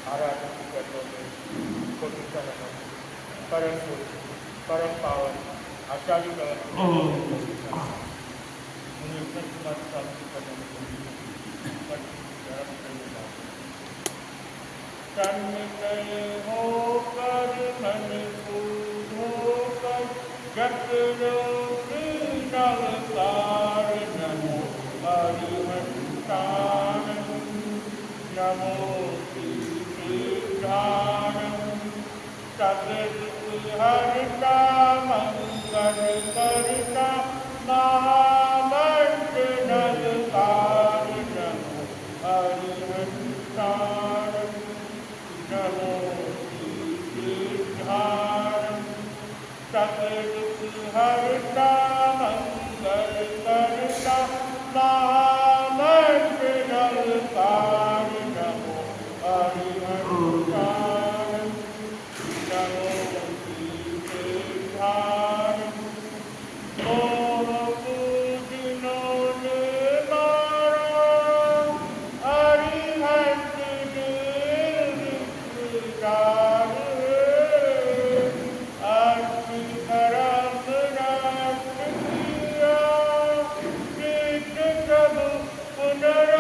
आराधना की कर्मों में कोटि नमन परम पूज्य परम पावन आचार्य तन्मय होकर मन होकर जगरो नवकार नमो हरिहंतान नमो श्रीधान सगरिहरिता मंगल करता महामंत्र नलकार नमो हरिहंतान नमो श्रीधान सगरिहरिता मंगल करता महामंत्र नलकार नमो हरिहंतान नमो श्रीधान मोह पूजनो ने मारा हरिहंत देव विचार अर्थ धर्म राष्ट्र किया नित्य प्रभु पुनरावतार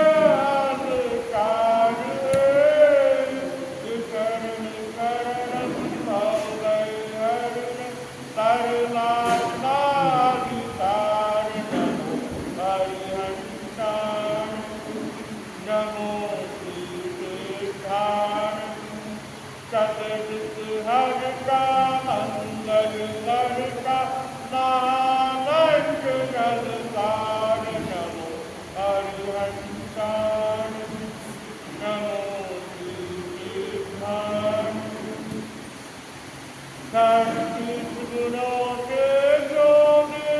परमात्माधिकार नमो हरिहंतान नमो श्रीधान सगरिहरिता मंगल करता महामंत्र नलकार नमो हरिहंतान नमो श्रीधान सर्विस गुणों के योगी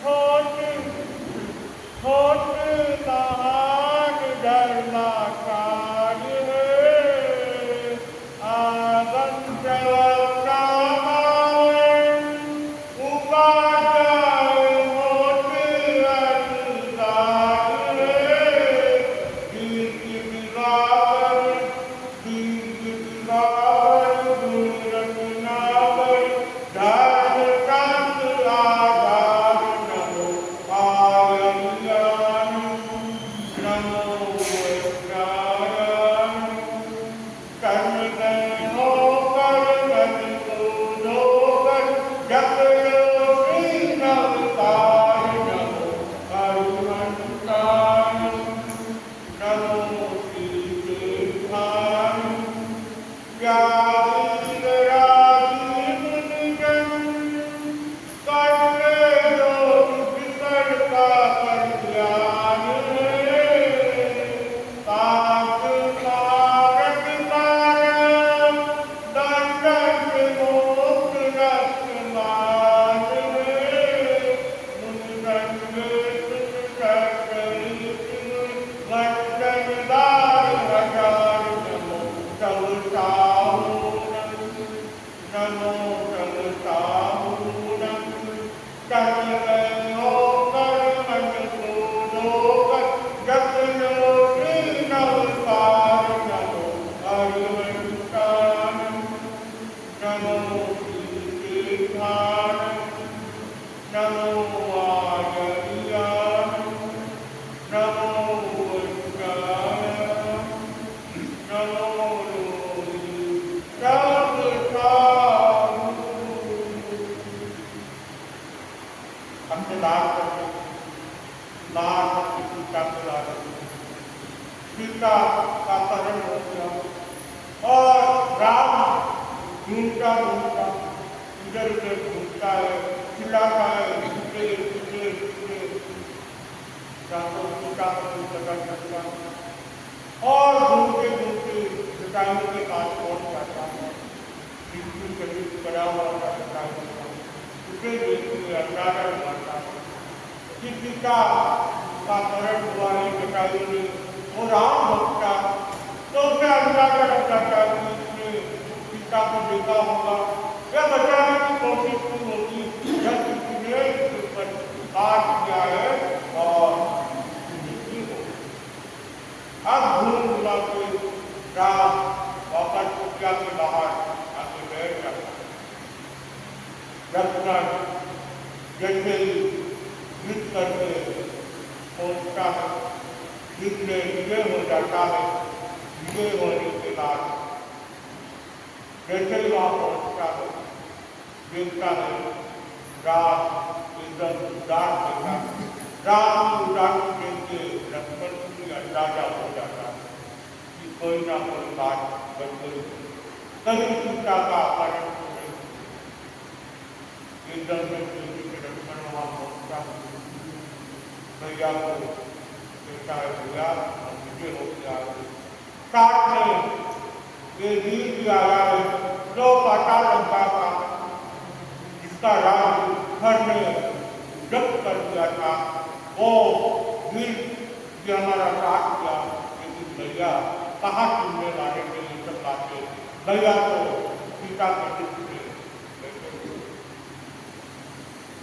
होते महान धर्माचार्य है आगंत उपाध्याय होते अधिकार है दीर्घ दिवाकर दूरनावर धर्म ग्रंथ आधार नमो आर्यान नमो वैज्ञान कर्म होकर मन को धोकर जगरो श्री नवकार नमो हरिहंतान नमो श्रीधान व्याधि राजीव निगम करते लोग विकर का कल्याण पाप मारक मारम दंडक मोक्ष रक्षमान मुनिगंगे वंदनदार हजार नमो चलताहूनम नमो चलताहूनम तन्मय होकर मन को धोकर जगरो श्री नवकार नमो हरिहंतान नमो श्रीधान नमो आर्यान नमो वैज्ञान नमो हमसे बात करते माँ की सीता को ला सीता का करण हो गया और राम घूमता घूमता इधर उधर घूमता है चिल्लाता है सीते सीते सीते रामो सीता को पकड़ सकता और घूमते घूमते जटायु के पास पहुंच जाता है बिल्कुल करीब पड़ा हुआ था जटायु उसे देखते अंदाजा लगाता है कि सीता का करण हुआ है जटायु ने वो राम भक्ता तो उसे अंदाजा लग जाता है कि इसने सीता को देखा होगा या बचाने की कोशिश की होगी या किसी ने इस पर काट किया है और अब घूम घुमा के राम वापस कुटिया के बाहर आके बैठ जाता। लक्ष्मण जैसे युद्ध करके पहुंचता है, युद्ध में विजय हो जाता है। विजय होने के बाद जैसे ही वहाँ पहुंचता है, देखता है राम एकदम उदास देखा। राम की उदासी देख के लक्ष्मण को अंदाजा हो जाता है कि कोई ना कोई बात बन गई, कहीं सीता का अपहरण हो गई। एकदम से लक्ष्मण वहाँ पहुंचता है, भैया को कहता है भैया हम विजय हो गया। साथ में ये वीर भी आया है जो पाटा लंका का, जिसका राज हर ने जब्त कर दिया था, वो वीर भी हमारा साथ किया। लेकिन भैया कहाँ सुनने वाले थे ये सब बातें। भैया तो सीता के दुख से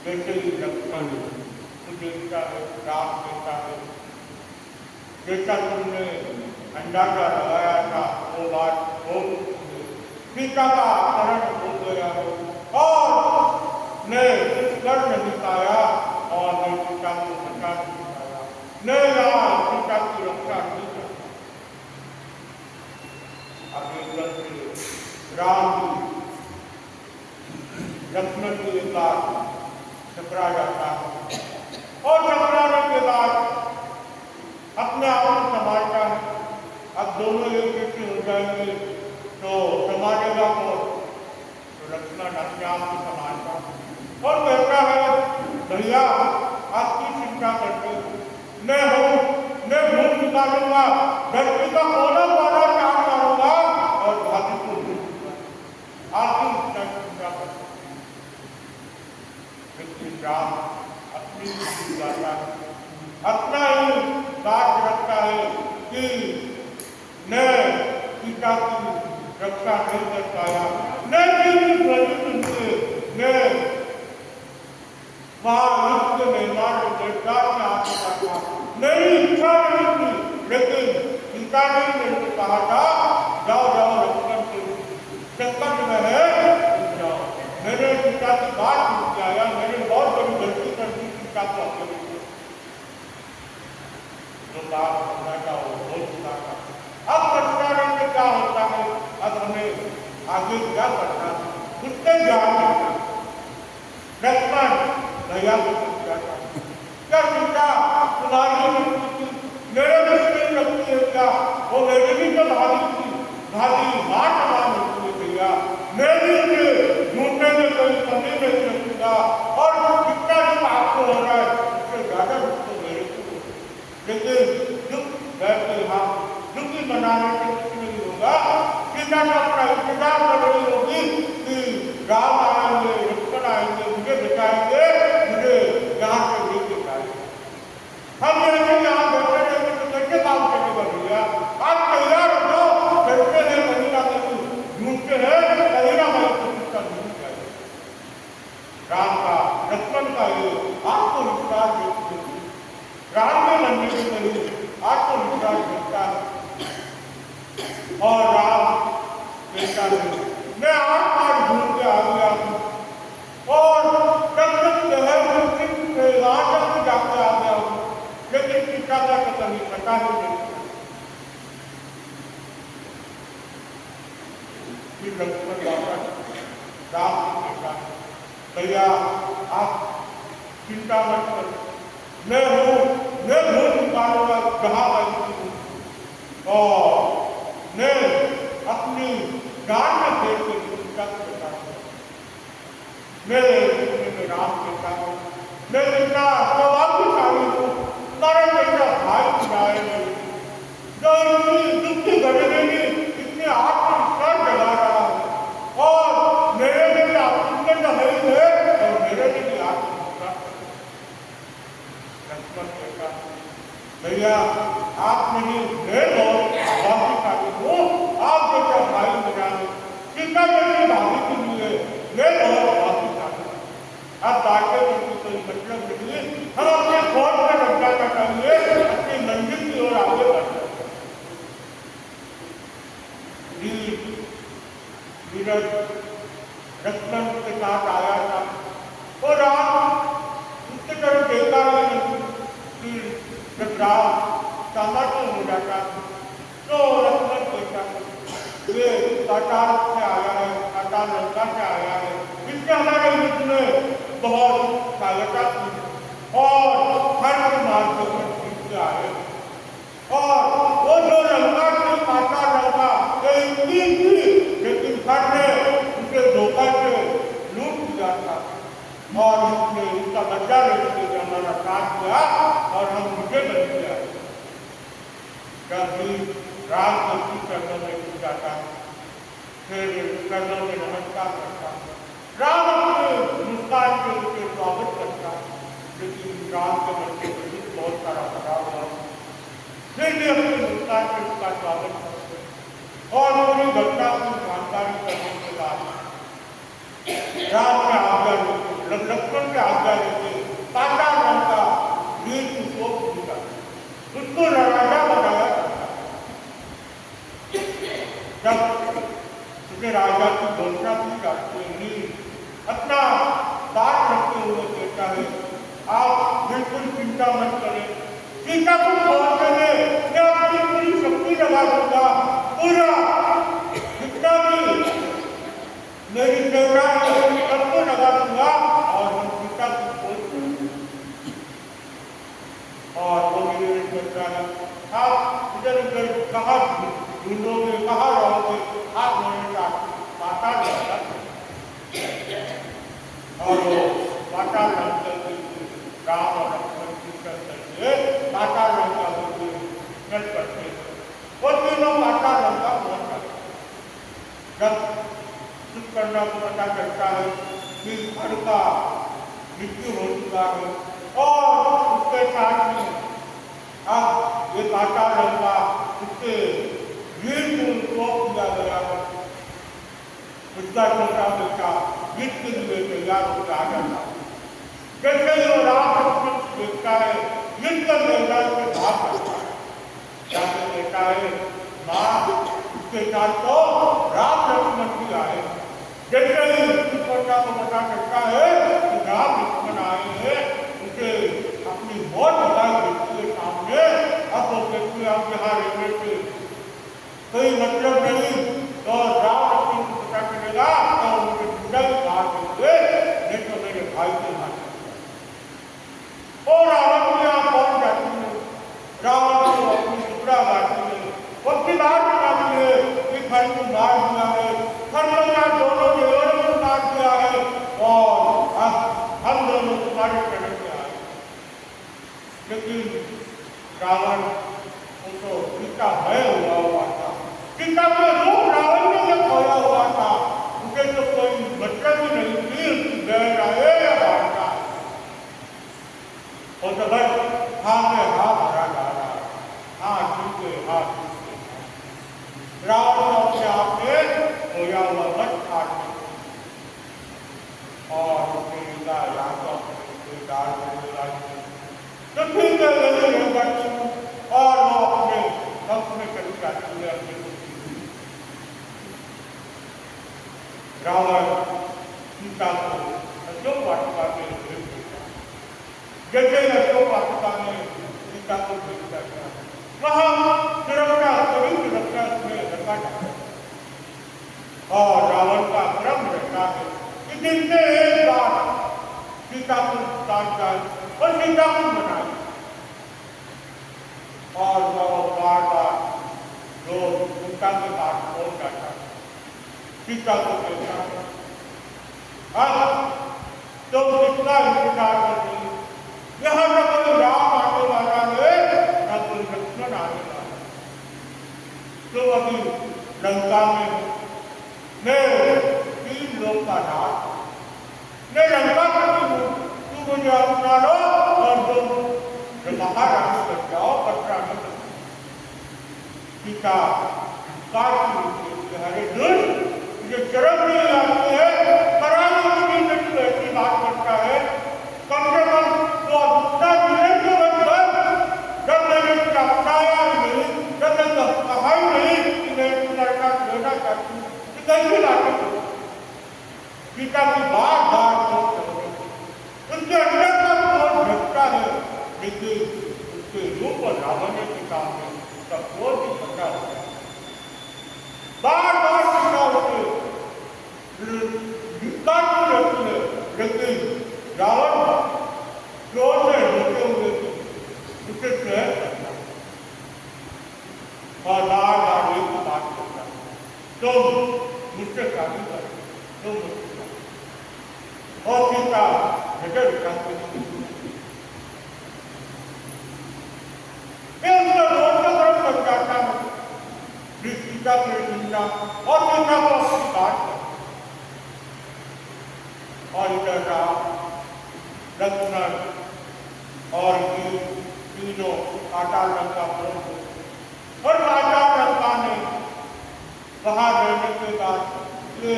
जैसे ही लक्ष्मण तो देखता है, राम कहता है जैसा तुमने अंदाजा लगाया था वो बात हो, सीता का अपहरण हो गया और ने कर नहीं पाया और ने सीता को बचा नहीं पाया, ने यहाँ सीता की रक्षा नहीं कर। आगे से राम लक्ष्मण की एक बात टकरा जाता है और टकराने के बाद अपने आप को संभालता है। अब दोनों एक जैसे हो जाएंगे तो संभालेगा को, तो लक्ष्मण अपने आप को संभालता और कहता है भैया आपकी चिंता करते मैं हूँ, मैं भूल निकालूंगा, धरती का कोना कोना चाट मारूंगा और भाभी को आपकी चिंता करते। लेकिन राम अपनी बुद्धि लाता है, अपना ही बात रखता है कि मैं सीता की रक्षा नहीं कर पाया, मैं वहाँ युद्ध में मार गिरफ्तार में आ चुका था, मेरी इच्छा नहीं थी, लेकिन सीता ने मेरे को कहा था जाओ जाओ लक्ष्मण के चक्कर में है जाओ। मैंने सीता की बात नहीं किया, मैंने बहुत बड़ी गलती कर दी सीता को अकेले जो बात होना था वो हो चुका था। अब प्रचारण में क्या होता है, अब हमें आगे क्या करना है उससे ध्यान रखना। लक्ष्मण भैया को समझा था क्या सीता तुम्हारी मेरे में नहीं लगती है क्या, वो मेरी भी तो भाभी थी, भाभी माँ समान होती है भैया, मैं भी उसे ढूंढने में कोई कमी नहीं रखूंगा और जितना दुख आपको हो रहा है उससे ज्यादा दुख तो मेरे को। लेकिन दुख बैठे हम दुखी बनाने से कुछ नहीं होगा। सीता का अपना इंतजार कर रही होगी कि राम आएंगे, लक्ष्मण आएंगे, मुझे बचाएंगे, मुझे यहाँ से लेके जाएंगे। हम ऐसे यहाँ बैठे रहेंगे तो कैसे काम करेगा भैया, आप तैयार हो जाओ, बैठते हैं कहीं ना कहीं ढूंढते हैं, कहीं ना कहीं तो ढूंढ जाएगा। राम का लक्ष्मण का ये आपको विश्वास देते हैं, राम के मंदिर में कहीं आपको विश्वास देता है और राम कहता है मैं 8 बार ढूंढ के आ गया हूँ और जाके आ गया हूँ, लेकिन सीता का तो कहीं पता ही नहीं। फिर लक्ष्मण वापस राम को कहता है भैया आप चिंता मत करो, मैं हूँ, मैं ढूंढ निकालूंगा जहाँ बैठी हूँ और मैं अपनी जान में देख के चिंता करता हूँ। मेरे में राम कहता हूँ मैं इतना सौभाग्यशाली हूँ, तुम्हारा जैसा भाई सुनाए जो इतनी दुख की घड़ी में भी इतने आत्मविश्वास जगा रहा है और मेरे लिए भी आत्मविश्वास तो है ही है और मेरे लिए भी आत्मविश्वास। लक्ष्मण कहता भैया आप मेरी मैं बहुत भाग्यशाली हूँ, आप जैसा भाई बना सीता जैसी भाभी के लिए मैं बहुत भाग्यशाली हूँ। आप बातें करने कोई मतलब नहीं, हम अपने फौज में रक्षा करना चाहिए, अपनी मंजिल की ओर आगे बढ़ना। सामर्थ्य हो जाता है। तो लक्ष्मण कहता है ये पाताल से आया है, पाताल लंका से आया है, इससे हमारे युद्ध में बहुत सहायता की और हर मार्ग पर जीत के आए और वो जो लंका से पाताल लंका इतनी थी लेकिन हर ने उनके धोखा से लूट लिया था और उसने उसका बच्चा लेने के हमारा साथ दिया और हम उनके बन गया। जब भी राम भक्ति करने में जुट जाता है फिर कर्णों में नमस्कार करता है, राम अपने मुस्कान के उनके स्वागत करता है, लेकिन राम के मन के प्रति बहुत सारा बदलाव हुआ फिर भी अपने मुस्कान के उसका स्वागत करते और पूरी घटना की जानकारी करने के बाद राम के आज्ञा लेते लक्ष्मण के आज्ञा लेते पाताल लंका वीर को मिला उसको राजा बनाया जब उसके राजा की घोषणा की जाती है अपना बात रखते हुए कहता है आप बिल्कुल चिंता मत करें, सीता को पहुंचने में मैं अपनी पूरी शक्ति लगा दूंगा, पूरा जितना भी मेरी सेवा है सबको लगा दूंगा और हम सीता को खोज करेंगे। और वो मेरे कहता है आप इधर उधर कहाँ ढूंढोगे, कहाँ रहोगे, आप मेरे साथ पाताल लंका और वो पाताल लंका राम और लक्ष्मण की करके पाताल लंका को चल पड़ते वो तीनों पाताल लंका पहुंच जाते। जब कुंभकर्ण को पता चलता है कि हर का मृत्यु हो चुका है और उसके साथ में अब ये पाताल लंका उसके वीर को किया गया है, उसका छोटा बेटा युद्ध के लिए तैयार होकर आ जाता है। जैसे ही वो राम लक्ष्मण देखता है युद्ध के मैदान में भाग जाता है, जाके कहता है माँ उसके साथ तो राम लक्ष्मण भी आए। जैसे ही कुंभकर्ण को पता चलता है कि राम लक्ष्मण आए हैं उसे अपनी मौत बताई के सामने अब वो व्यक्ति आप यहाँ रहने से कोई मतलब नहीं तो राम लक्ष्मण को पता चलेगा तो उनके जुड़ल मार देंगे नहीं तो मेरे भाई के मार और रावण को यहाँ पहुंच जाती है। रावण को अपनी टुकड़ा बांटती है, उसकी बात बनाती है कि घर को मार दिया है, घर में दोनों देवरों को मार दिया है और हम दोनों तुम्हारे चरण में आए। लेकिन रावण उनको सीता भय हुआ था, सीता का रूप रावण ने जब खोया हुआ था उसे तो कोई मतलब ही नहीं थी गैर आए या बांटा और तो बस हाथ में हाथ भरा जा रहा है, हाथ छूटे हाथ छूटे रावण अपने आप में खोया हुआ मत काट और उसके लिखा यादों में डाल तो ठीक है और वो अपने वक्त में चली जाती है अपने रावण सीता को अशोक वाटिका में भेज देता है। जैसे ही अशोक वाटिका में सीता को भेज देता है वहाँ सुरक्षा सभी सुरक्षा उसमें रखा जाता है और रावण का क्रम रहता है कि दिन से एक बार सीता को काट जाए और सीता को बनाए और वो बार बार रोज सीता के पास पहुंच जाता है। सीता को कहता है अब तो कितना इंतजार कर रही है, यहाँ न कोई राम आने वाला है न कोई लक्ष्मण आने वाला है, तो अभी लंका में मैं 3 लोग का नाश मैं लंका करती हूँ, तू मुझे अपना लो और तुम महाराज कर जाओ पत्रा न कर। सीता हरे दुष्ट जो शर्म नहीं आती है पराई की ऐसी बात करता है कम से कम वो अपना जीवन के बचपन जब मैंने उसका अपनाया ही नहीं, जब मैंने कहा ही नहीं कि मैं इस लड़का लेना चाहती हूँ, कि कैसी बातें करूँ। सीता की बार बार सोच रही उसके अंदर का क्रोध झटका है लेकिन उसके रूप और रावण के काम और बार बार एक ही बात करता है, तुम मुझसे शादी करो, तुम मुझसे शादी करो। और सीता नजर उठाते बन जाता है सीता के चिंता और सीता को अपनी बात कर। और इधर राम लक्ष्मण और तीनों पाताल लंका पहुंचे और पाताल लंका ने वहां रहने के बाद ये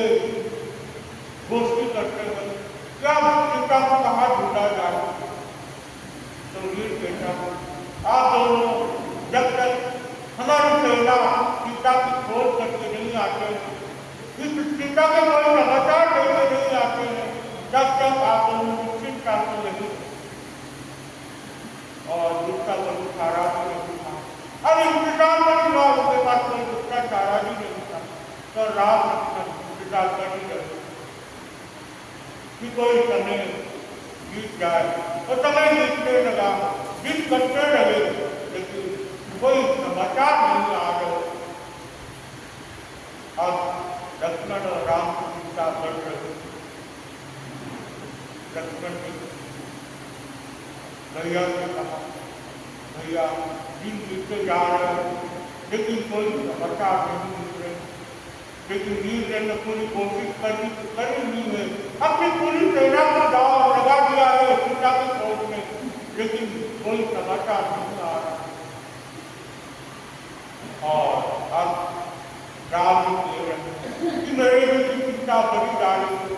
गोष्ठी करते हुए क्या सीता को कहाँ ढूंढा जाए। तो वीर बेटा आप दोनों जब तक हमारी सेना सीता की खोज करके नहीं आते, सीता के कोई समाचार लेके नहीं आते हैं, तब तक आप दोनों निश्चित करते नहीं और जिसका कोई चारा भी नहीं था। अब इंतजार में हुआ उनके पास कोई दूसरा चारा भी नहीं था, तो राम लक्ष्मण इंतजार कर ही रहे कि कोई समय बीत जाए और समय बीतने लगा, बीत करते रहे, लेकिन कोई समाचार नहीं आ रहे। अब लक्ष्मण और राम की चिंता बढ़ रही। लक्ष्मण ने भैया से कहा, भैया दिन बीतते जा रहे हैं लेकिन कोई समाचार नहीं मिल रहे। लेकिन वीर ने पूरी कोशिश करी नहीं है, अपनी पूरी सेना को दाव लगा दिया है सीता की खोज में, लेकिन कोई समाचार नहीं आ रहा। और अब राम कह रहे कि मेरे की चिंता बड़ी जा रही है,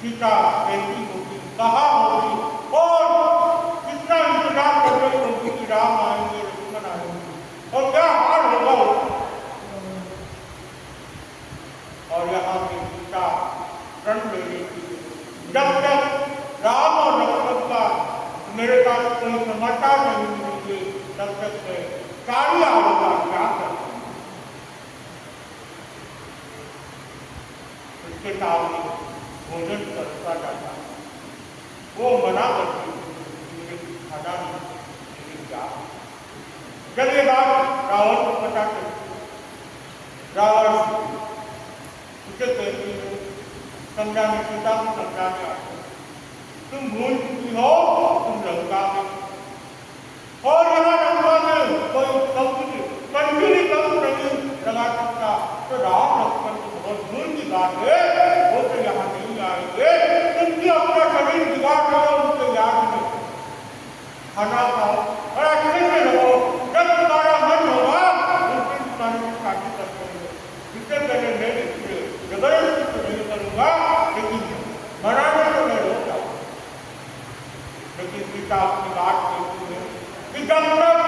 सीता कैसी होगी, कहाँ होगी और कितना इंतजार कर रही होगी कि राम आएंगे, लक्ष्मण आएंगे और क्या हाल होगा। और यहाँ पे सीता प्रण ले रही थी, जब तक राम और लक्ष्मण का मेरे पास कोई समाचार नहीं मिलेंगे तब तक मैं सारी आलूगा क्या करता। उसके सामने भोजन करता जाता, वो मना करती खाना नहीं क्या। जब ये बात रावण को पता चली, रावण उसे कहती है समझाने, सीता को समझाने आते, तुम भूल चुकी हो तुम लंका में, और यहाँ लंका में कोई कंटिन्यू कम नहीं लगा सकता, तो राम लक्ष्मण को बहुत दूर की बात है, वो तो यहाँ नहीं आएंगे, तुमकी अपना शरीर बिगाड़ रहे हो उनके याद में। खाना खाओ और अच्छे से रहो, जब तुम्हारा मन होगा उस दिन तुम्हारी शादी कर देंगे। इससे पहले मैं जबरदस्ती तो नहीं करूँगा, लेकिन मनाने तो मैं रोक आऊँ। लेकिन सीता अपनी बात कहती है कि जब तक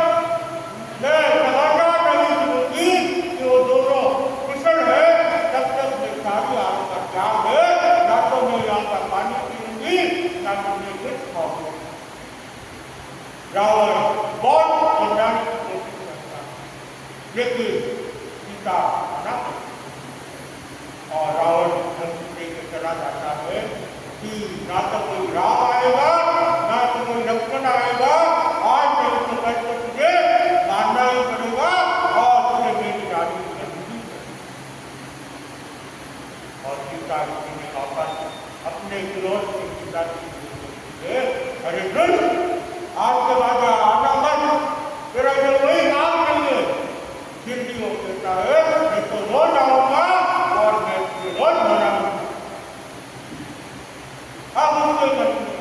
मैं समाचार नहीं सुनूंगी कि वो दोनों कुशल है, तब तक मैं सारी आग का त्याग है, ना तो मैं यहाँ का पानी पीऊंगी ना तो मैं कुछ खाऊंगी। रावण बहुत समझाने की कोशिश करता है, लेकिन सीता मना करती और रावण धमकी के चला जाता है कि ना तो कोई राम आएगा ना तो कोई लक्ष्मण आएगा, आज नहीं तो कल तो तुझे मानना ही पड़ेगा और तुझे मेरी रानी करनी। और सीता ने वापस अपने क्रोध से सीता की अरे आज के बाद आना मत, तेरा जो वही काम करिए। फिर भी वो कहता है मैं तो रोज आऊंगा और मैं रोज मनाऊंगा। अब उसके मन में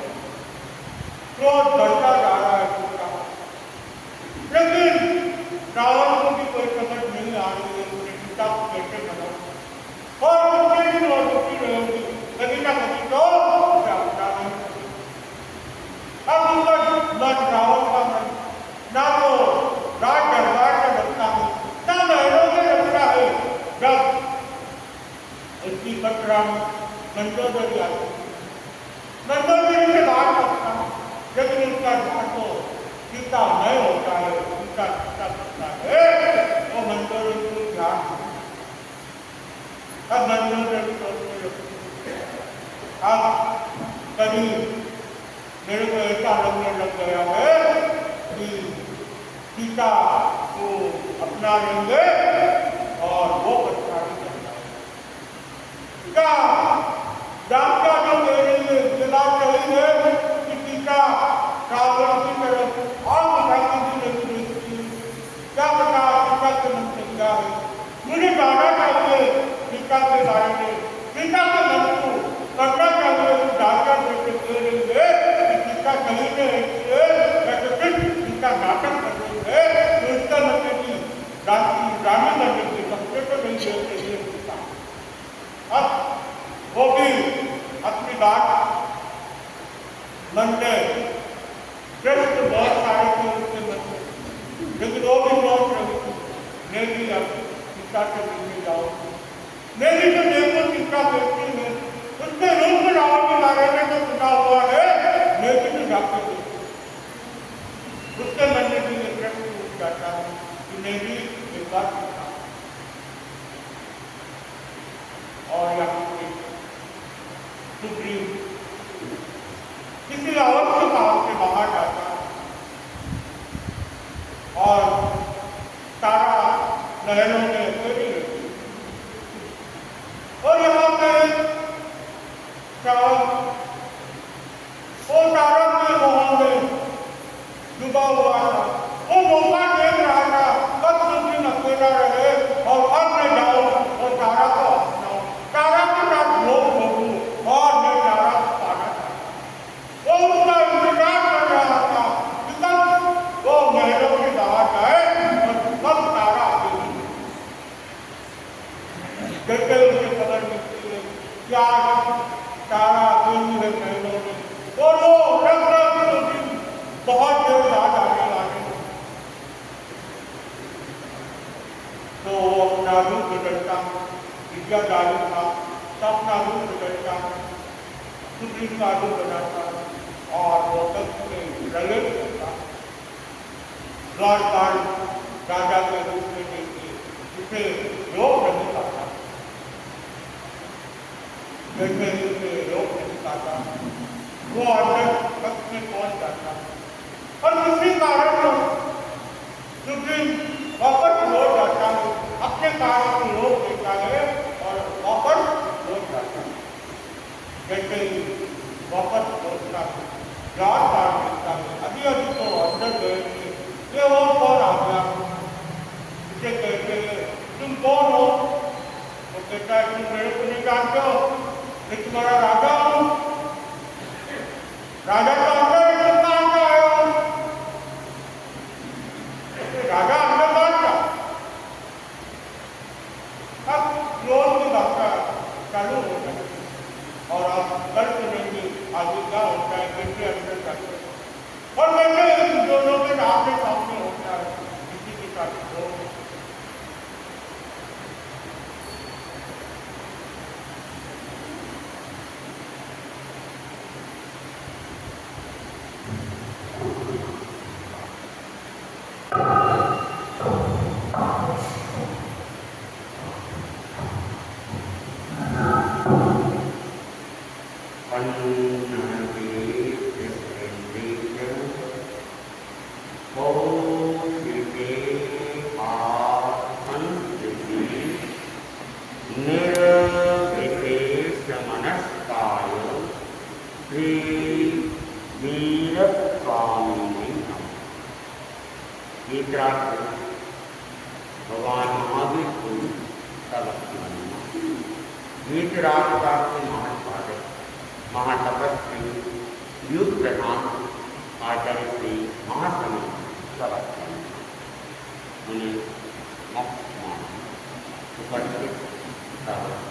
क्रोध बढ़ता जा रहा है उसका, लेकिन रावण को भी कोई समझ नहीं आ रही है उसने सीता को कैसे मनाऊं और उसके भी और दुखी रहेगी, कभी ना कभी तो उसे अपना नहीं करेगी। अब उसका मन रावण का मन ना तो राज दरबार में लगता है ना महलों में लगता है। जब उसकी पत्रा मंदोदरी आती है, मंदोदरी से बात करता है, लेकिन उसका ध्यान तो सीता नहीं होता है, उसका सीता करता है, वो मंदोदरी को ध्यान। अब मंदोदरी सोचने लगती है, अब कभी मेरे को ऐसा लगने लग गया है कि सीता को अपना लेंगे बात मन में प्रश्न बहुत सारे थे उसके मन में, लेकिन वो भी बहुत रही थी। मैं भी अब सीता से मिलने जाऊँ, मैं भी तो देखो सीता बेटी है, उसके रूप रावण के बारे में तो सुना हुआ है, मैं भी तो जाके देखूँ। उसके मन में भी ये प्रश्न उठ जाता है कि मैं भी एक बार सीता और यहाँ पे सुग्रीव किसी अवश्य काम से बाहर जाता है और तारा नहरों में फेरी रहती और यहाँ पे वो तारा के मोह में डूबा हुआ था, वो मौका देख रहा था कब सुग्रीव अकेला रहे और अब मैं जाऊँ और तारा को अपनाऊँ, तारा के साथ लोग बोलूँ और मैं तारा को पाना चाहता। वो उसका इंतजार कर रहा था कि कब वो महलों के बाहर जाए और कब तारा आएगी। जैसे उसे खबर मिलती है कि आज तारा आएगी है महलों में, और वो रग बहुत देर बाद आने वाले हैं। तो वो अपना रूप बदलता, विद्यादारी था, अपना रूप बदलता, सुग्रीव का रूप बनाता और वो तत्व में प्रलय करता। राजपाल राजा के रूप में देखिए उसे रोक नहीं पाता, जैसे उसे रोक नहीं पाता, वो अंदर तक में पहुंच जाता और किसी कारण सुग्रीव वापस लौट जाता है, अपने कार्य को रोक देता है और वापस लौट जाता है। जैसे ही वापस लौटता है, राजपाल मिलता है, अभी अभी तो अंदर गए थे, ये वो कौन आ गया, इसे कहते हैं तुम कौन हो? वो कहता है तुम मेरे को नहीं जानते हो, मैं तुम्हारा राजा हूँ, राजा तो अंदर है, तुम कहाँ से आए हो? राजा अंदर बात था। अब क्रोध की भाषा चालू हो जाती है और आप कर सुनेंगे आगे क्या होता है, कैसे अंदर जाते हैं और कैसे दोनों के आमने सामने होता है किसी के साथ क्रोध। भगवान महावीर को सबक मानना। वीतराग का महासाधक, महातपस्वी, युग प्रधान आचार्य श्री महासमय सबक मानना, उन्हें मुक्त मानना, उपस्थित सबक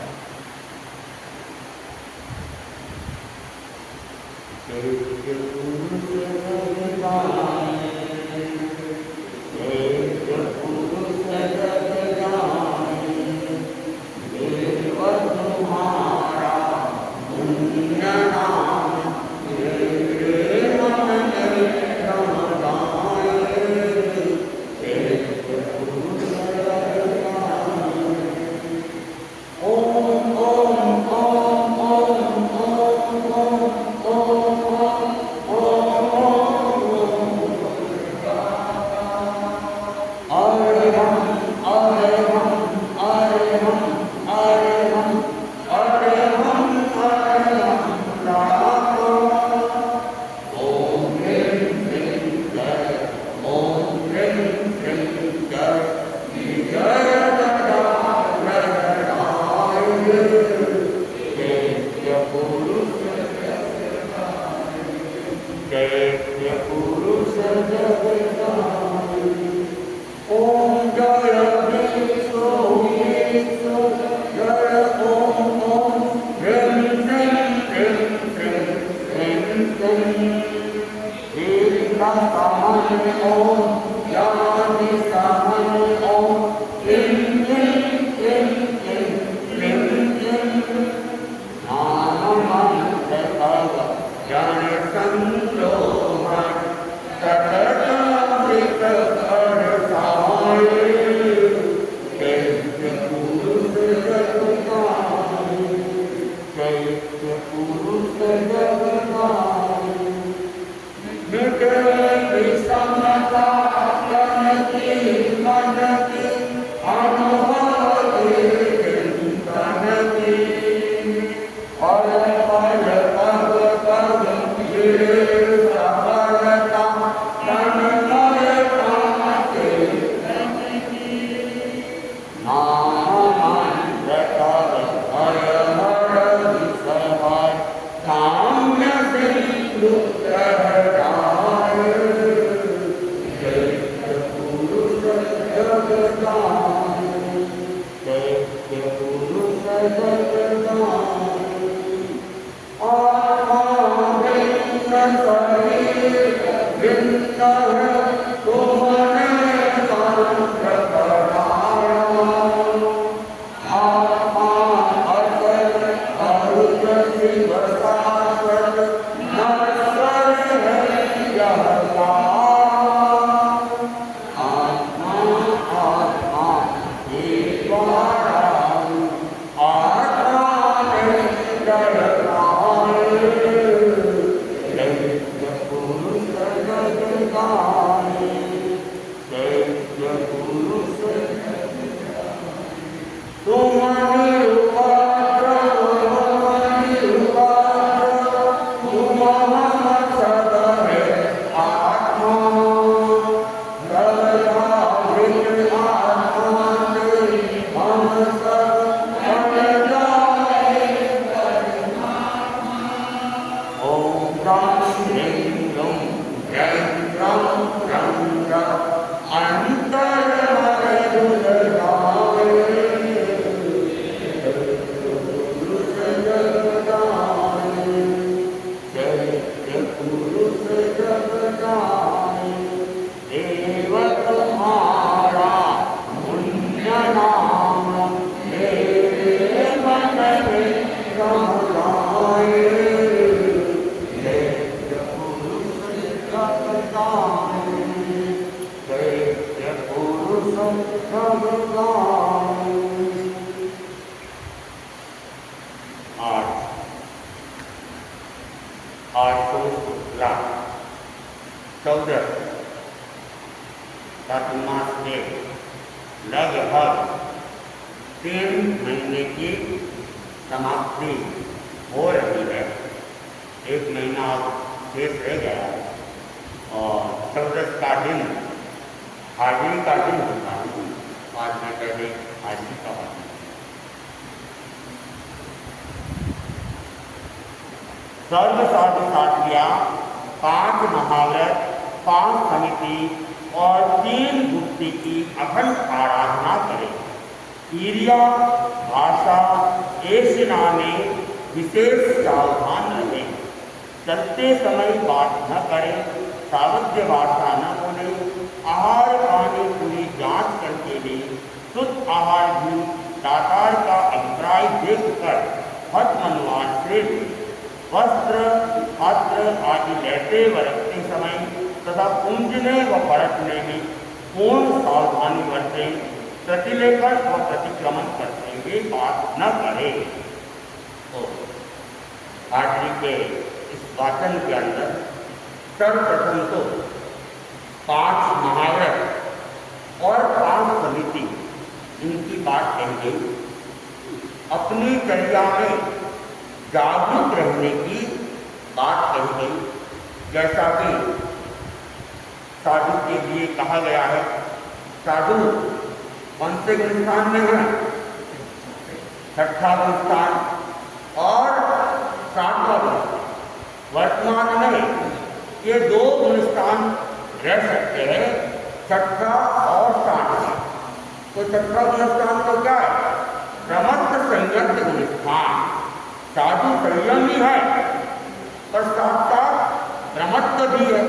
प्रमत्त भी है,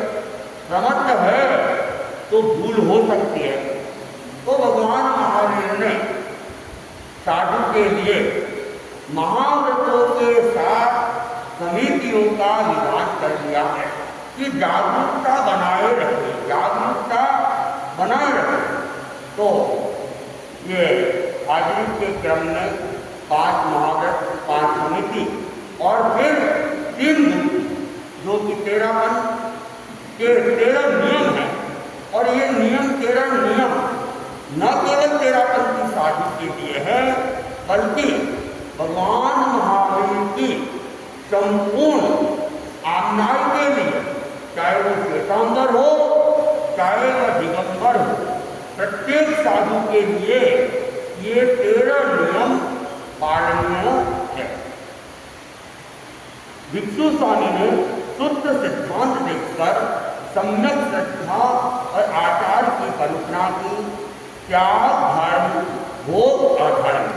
प्रमत्त है तो भूल हो सकती है। तो भगवान महावीर ने साधु के लिए महाव्रतों के साथ समितियों का विधान कर दिया है कि जागरूकता बनाए रखे, जागरूकता बनाए रखे। तो ये आज के क्रम में 5 महाव्रत, 5 समिति और फिर 3 जो कि 13 के 13 नियम है। और ये नियम 13 नियम न केवल 13 की साधु के लिए है, बल्कि भगवान महावीर की संपूर्ण आज्ञाओं के लिए, चाहे वो श्वेतांबर हो चाहे वह दिगंबर हो, प्रत्येक साधु के लिए ये 13 नियम पालनीय है। भिक्षु स्वामी ने शुद्ध सिद्धांत देखकर सम्यक श्रद्धा और आचार की कल्पना की। त्याग धर्म, भोग अधर्म,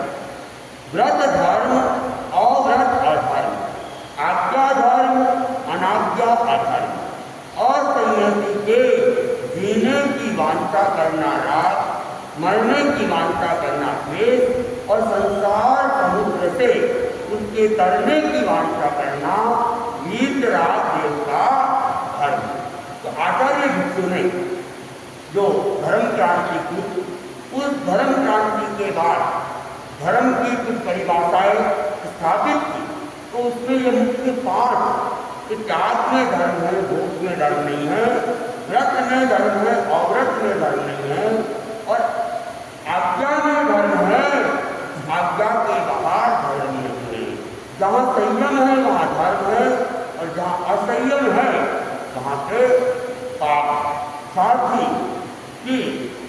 व्रत धर्म, अव्रत अधर्म, आज्ञा धर्म, अनाज्ञा अधर्म, असंयति के जीने की वांछा करना राग, मरने की वांछा करना द्वेष और संसार समुद्र से उसके तरने की वांछा करना वीतराग देव का धर्म। तो आचार्य भिक्षु ने जो धर्म क्रांति की, उस धर्म क्रांति के बाद धर्म की कुछ परिभाषाएं स्थापित की। तो उसमें ये मुख्य 5 कि त्याग में धर्म है, भोग में धर्म नहीं है, व्रत में धर्म है, अव्रत में धर्म नहीं है, और आज्ञा में धर्म है, आज्ञा के बाहर धर्म नहीं है। जहाँ संयम है वहाँ धर्म है, और जहाँ असंयम है वहाँ पे पाप। साथ ही कि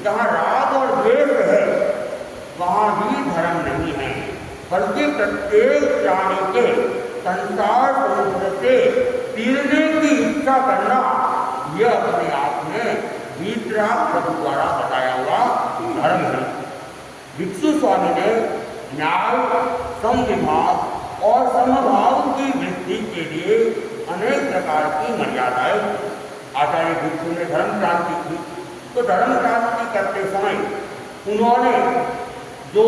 जहाँ राग और द्वेष है वहाँ भी धर्म नहीं है, बल्कि प्रत्येक प्राणी के संसार समुद्र से तीरने की इच्छा करना यह अपने आप में वीतराग प्रभु द्वारा बताया हुआ धर्म है। भिक्षु स्वामी ने न्याय, समविभाग और समभाव की वृद्धि के लिए अनेक प्रकार की मर्यादाएं। आचार्य भिक्षु ने धर्म क्रांति की। तो धर्म क्रांति करते समय उन्होंने जो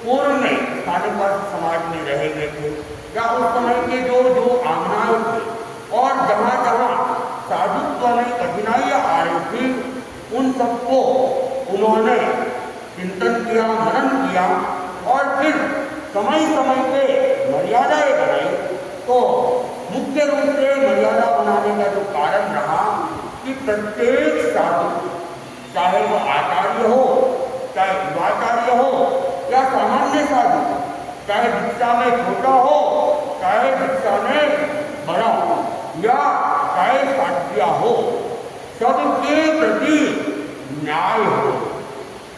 पूर्व में स्थानीय समाज में रहे हुए थे या उस समय के जो आज्ञाएं थे और जहाँ जहाँ साधुत्व में कठिनाइयाँ आ रही थी, उन सबको उन्होंने चिंतन किया, मनन किया और फिर समय समय पे मर्यादाएं बनाई। तो मुख्य रूप से मर्यादा बनाने का जो कारण रहा कि प्रत्येक साधु, चाहे वो आचार्य हो, चाहे युवाचार्य हो या सामान्य साधु, चाहे भिक्षा में छोटा हो चाहे भिक्षा में बड़ा हो या चाहे साध्या हो, सबके प्रति न्याय हो।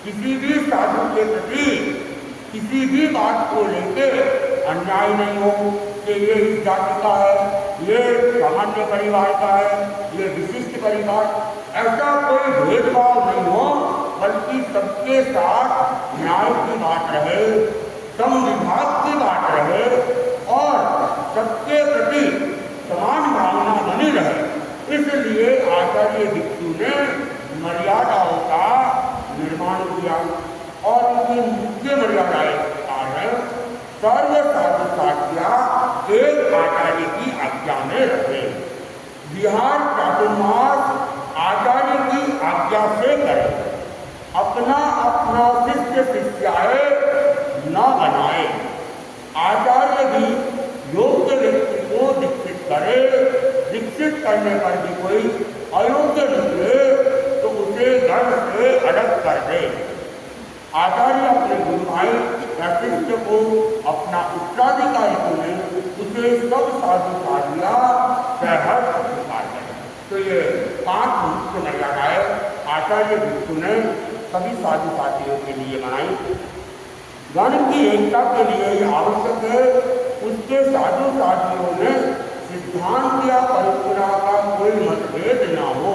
किसी भी साधु के प्रति किसी भी बात को लेके अन्याय नहीं हो कि ये इस जाति का है, ये सामान्य परिवार का है, ये विशिष्ट परिवार, ऐसा कोई भेदभाव नहीं हो, बल्कि सबके साथ न्याय की बात रहे, समविभाग की बात रहे और सबके प्रति समान भावना बनी रहे। इसलिए आचार्य भिक्षु ने मर्यादाओं का निर्माण किया और उनकी मुख्य मर्यादाएं है सर्व साधु साध्या एक आचार्य की आज्ञा में रहे। विहार चातुर्मास आचार्य की आज्ञा से करें, अपना अपना शिष्य शिष्याए न बनाए। आचार्य भी योग्य व्यक्ति को दीक्षित करे, दीक्षित करने पर भी कोई अयोग्य निकले तो उसे घर से अलग कर दे। आचार्य अपने गुरु भाई या शिष्य को अपना उत्तराधिकारी चुने, उसे सब साधु साधिया सहर्ष स्वीकार करें। तो ये 5 मुख्य मर्यादाएं आचार्य भिक्षु ने सभी साधु साथियों के लिए बनाई। गण की एकता के लिए यह आवश्यक है उसके साधु साथियों में सिद्धांत या परंपरा का कोई मतभेद न हो।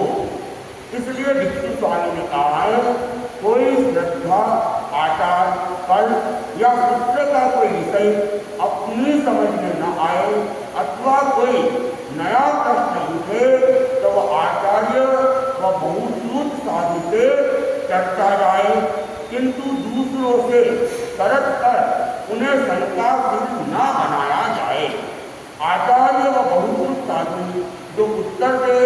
इसलिए भिक्षु स्वामी ने कहा है कोई श्रद्धा, आचार, कल्प या सूत्र का कोई विषय अपनी समझ में न आए अथवा कोई नया प्रश्न उठे तो व आचार्य व बहुश्रुत साधु से चर्चा जाए, किंतु दूसरों से शरत कर उन्हें शंकाशील न बनाया जाए। आचार्य व बहुश्रुत साधु जो उत्तर दे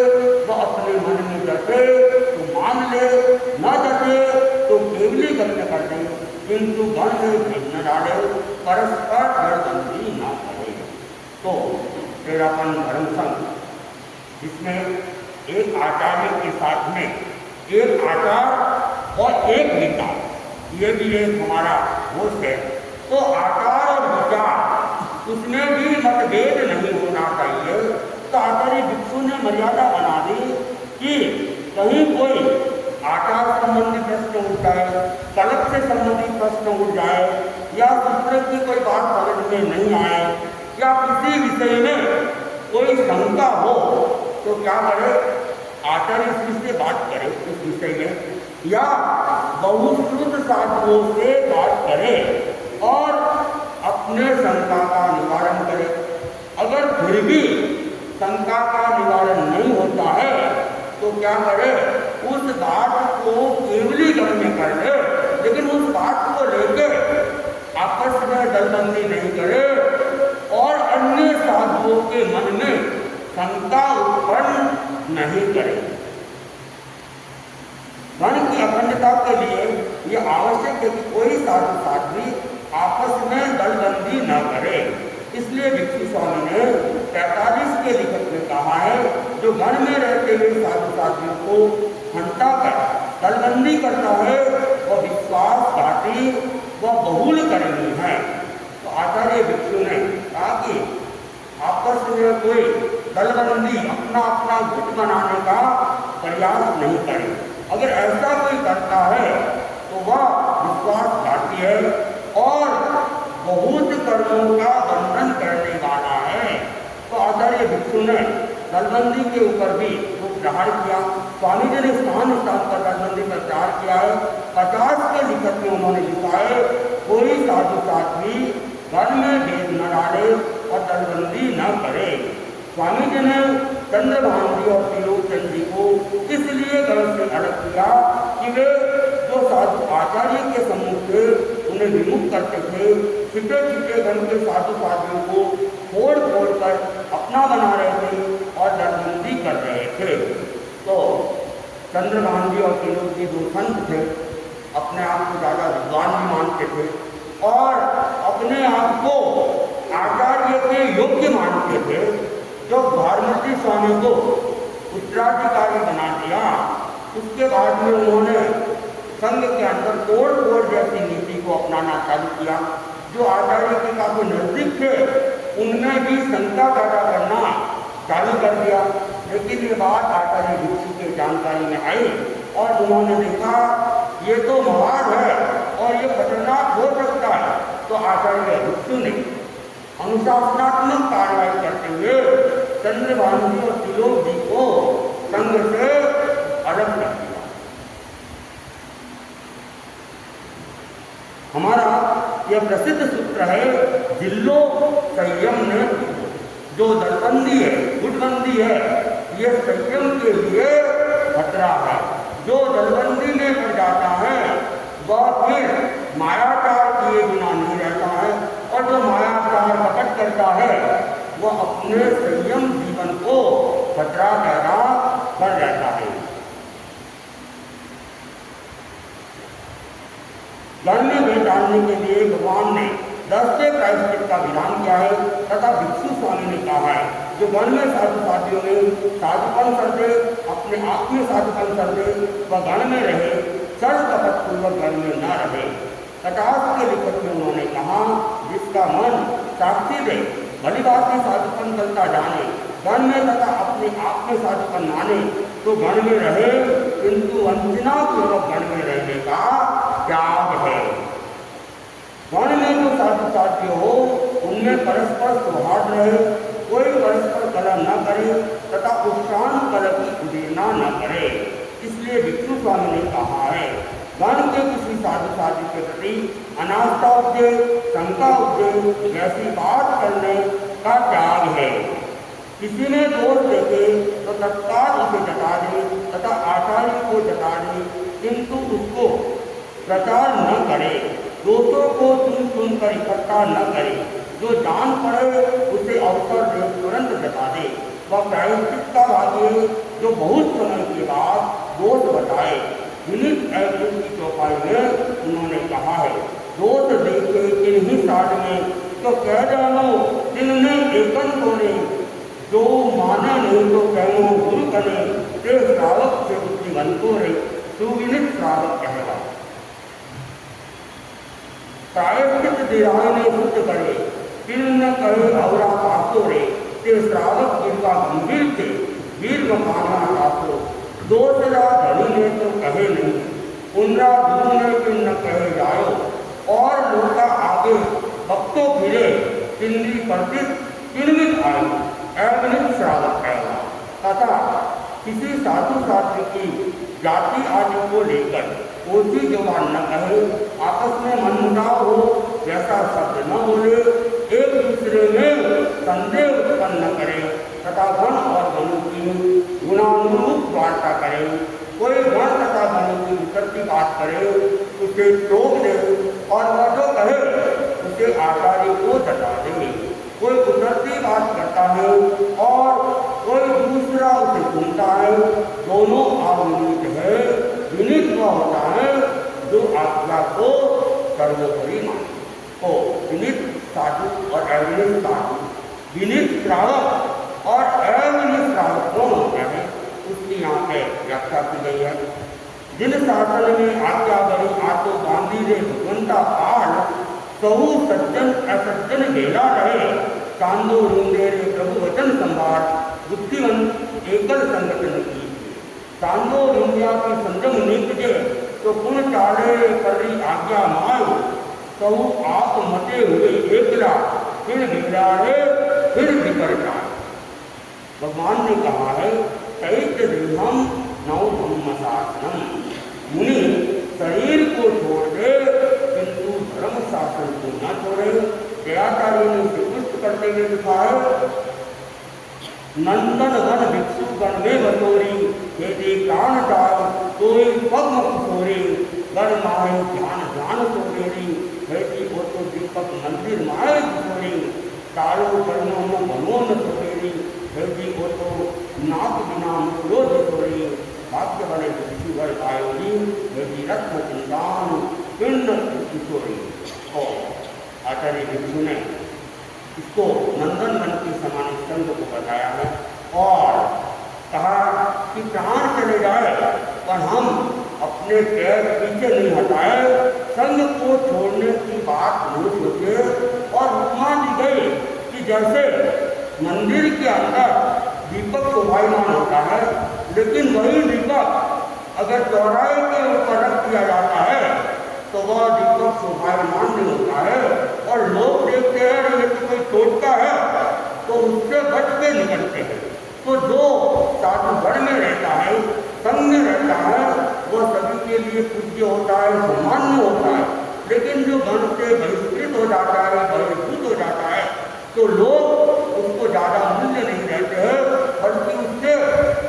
वह अपने मन में जटे तो मान ले, न जटे तो केवली गम्य कर दे, किंतु गण में भेद न डाले, परस्पर गणबंदी न करे। तो तेरापन धर्म संघ, जिसमें एक आचार्य के साथ में एक आचार और एक विचार, ये भी एक हमारा होश है। तो आचार और विचार उसमें भी मतभेद नहीं होना चाहिए। तो आचार्य भिक्षु ने मर्यादा बना दी कि कहीं कोई आचार संबंधी प्रश्न उठ जाए, तलक से संबंधित प्रश्न उठ जाए, या सूत्र की कोई बात समझ में नहीं आए, या किसी विषय में कोई शंका हो, तो क्या करे, आचार्य इससे बात करे उस विषय में, या बहुश्रुत साधुओं से बात करे और अपने शंका का निवारण करे। अगर फिर भी शंका का निवारण नहीं होता है तो क्या करे, उस बात को केवली गम्य कर ले, लेकिन उस बात को लेकर आपस में दलबंदी नहीं करे और अन्य साधुओं के मन में शंका उत्पन्न नहीं करे। गण की अखंडता के लिए यह आवश्यक है कि कोई साधु साध्वी आपस में दलबंदी न करे। इसलिए भिक्षु स्वामी ने 45 के लिखत में कहा है, जो गण में रहते हुए साधु साध्वियों को हंता कर दलबंदी करता है वह विश्वासघाती व बहुल करनी है। तो आचार्य भिक्षु ने कहा कि आपस में कोई दलबंदी अपना अपना गुट बनाने का प्रयास नहीं करे। अगर ऐसा कोई करता है तो वह विश्वासघाती है और बहुत कर्मों का बंधन करने वाला है। तो आचार्य भिक्षु ने दलबंदी के ऊपर भी प्रहार किया। स्वामी जी ने स्थान स्थान पर दलबंदी पर प्रहार किया है। 50 के लिखत में उन्होंने लिखा है, कोई साधु साध्वी घर में भेद न डाले और दलबंदी न करे। स्वामी जी ने चंद्रभान जी और त्रिलोचन जी को इसलिए गण से अलग किया कि वे जो साधु आचार्य के सम्मुख थे उन्हें विमुख करते थे, छिपे छिपे गण के साधु साधियों को फोड़ फोड़ कर अपना बना रहे थे और दलबंदी कर रहे थे। तो चंद्रभान जी और त्रिलोक जी दो संत थे, अपने आप को ज़्यादा विद्वान भी मानते थे और अपने आप को आचार्य के योग्य मानते थे। जो भारमूर्ति स्वामी को उत्तराधिकारी बना दिया, उसके बाद में उन्होंने संघ के अंदर तोड़ फोड़ जैसी नीति को अपनाना चालू किया। जो आचार्य के काफी नजदीक थे उनमें भी शंका पैदा करना चालू कर दिया। लेकिन ये बात आचार्य भिक्षु के जानकारी में आई और उन्होंने देखा ये तो महान है और ये खतरनाक हो सकता है। तो आचार्य भिक्षु ने अनुशासनात्मक कार्रवाई करते हुए चंद्रभानु जी और त्रिलोक जी को संघ से अलग कर दिया। हमारा यह प्रसिद्ध सूत्र है, जिल्लो संयम ने, जो दलबंदी है, गुटबंदी है, ये संयम के लिए खतरा है। जो दलबंदी में पड़ जाता है वह फिर मायाचार किए बिना नहीं रहता है और जो मायाचार प्रकट करता है वह अपने संयम जीवन को खतरा पैदा कर जाता है। गण में भेद डालने के लिए भगवान ने 10 प्रायश्चित का विधान किया है तथा भिक्षु स्वामी ने कहा है, जो गण में साधु साथियों में साधुपन कर दे, अपने आप में साधुपन कर दे, वह गण में रहे, चल कपट पूर्वक गण में न रहे। 50 के लिखत में उन्होंने कहा, जिसका मन साक्षी दे, भली बात में साधुपन करता जाने, गण में तथा अपने आप में साधुपन माने, तो गण में रहे, किंतु वंचना पूर्वक गण में रहने का त्याग है। गण में जो साधु साथी हो उनमें परस्पर सौहार्द रहे, कोई परस्पर कलह न करे तथा उत्साह कलह की उदेना न करे। इसलिए भिक्षु स्वामी ने कहा है, गण के किसी साधु साथी के प्रति अनास्था उपजे, शंका उपजे, जैसी बात करने का त्याग है। किसी में दोष देखे तो तत्काल उसे जता दे तथा आचार्य को जता दे, किंतु उसको प्रचार न करे, दोषों को चुन चुन कर इकट्ठा न करे। जो जान पड़े उसे अवसर दे तुरंत जता दे। वह प्रायश्चित का भाग्य जो बहुत समय के बाद दोष बताए। विनित ऐसे की चौपाई में उन्होंने कहा है, दोष देखे किन्हीं साध में तो कह जानो जिनने एकन तोड़े, जो माने नहीं तो कहनो गुरु कने, ते श्रावक से बुद्धिमन को रे, सुविनित श्रावक कहवा। प्रायश्चित दिराय ने शुद्ध करे, तिल न कहे अवरा पासो रे, ते श्रावक जिनका गंभीर थे वीर माना पासो। दोसरा धनी ने तो कहे नहीं, उनरा गुरु ने कि न कहे जायो, और लोका आगे भक्तों फिरे, तिंदी कर्तित किलमित आए, अवनित श्रावक कहवा। तथा किसी साधु शास्त्री की जाति आदि को लेकर कोई जवान न कहे, आपस में मनमुटाव हो जैसा शब्द न बोले, एक दूसरे में संदेह उत्पन्न न करे तथा वन और वनु की गुणानुरूप वार्ता करे। कोई वन तथा वनु की विकृति बात करे उसे टोक दे, और वह जो कहे उसे आचार्य को जता दे। कोई कुदरती बात करता है और कोई दूसरा उसे सुनता है, दोनों अविनीत है। विनीत वह होता है जो आज्ञा को सर्वोपरि माने। तो विनीत साधु और अविनीत साधु, विनीत श्रावक और अविनीत श्रावक कौन होता है, उसकी यहाँ पे व्याख्या की गई है। जिन शासन में आज्ञा बड़ी आतो बांधी रे भगवंता पाल, सहु सज्जन असज्जन बेला रहे, चांदो रूंदे रे प्रभु वचन संभार, बुद्धिवंत एकल संगठन की। चांदो रूंदिया की संजम नीपजे, तो पुण्य चाले करी आज्ञा मायो, सहु आप मते हुए एकला, फिर बिगड़ाए फिर बिगड़ता। भगवान ने कहा है, चैत्य देहम नौ ब्रह्म शासनम। मुनि शरीर को छोड़ दे किंतु धर्म शासन को न छोड़े। दयाचार्य ने श्रीकृष्ण करते हुए लिखा है, नंदन वन भिक्षु गण में बतोरी, यदि प्राण जाओ कोई पद्म किशोरी, गण माए ध्यान ध्यान सोरेरी, यदि वो तो दीपक मंदिर माए किशोरी, कालो कर्णों में बनो न सोरेरी, यदि वो तो नाक बिना मुखलो किशोरी, भाग्य बने ऋषि वर आयोगी, यदि रत्न चिंतान पिंड किशोरी। और आचार्य भिक्षु ने इसको नंदनवन के समान संग को बताया है और कहा कि प्राण चले जाए पर हम अपने पैर पीछे नहीं हटाए, संग को छोड़ने की बात नहीं सोचे। और उपमा दी गई कि जैसे मंदिर के अंदर दीपक शोभायमान होता है, लेकिन वही दीपक अगर चौराहे के ऊपर रख दिया जाता है तो वह दीपक शोभायमान नहीं होता है, और लोग देखते हैं ये तो कोई टोटका है तो उससे बच के निकलते हैं। तो जो साधुगण में रहता है, संग में रहता है, वह सभी के लिए पूज्य होता है, सामान्य होता है। लेकिन जो गण से बहिष्कृत हो जाता है, बहिष्कृत हो जाता है, तो लोग उसको ज़्यादा मूल्य नहीं देते हैं, बल्कि उससे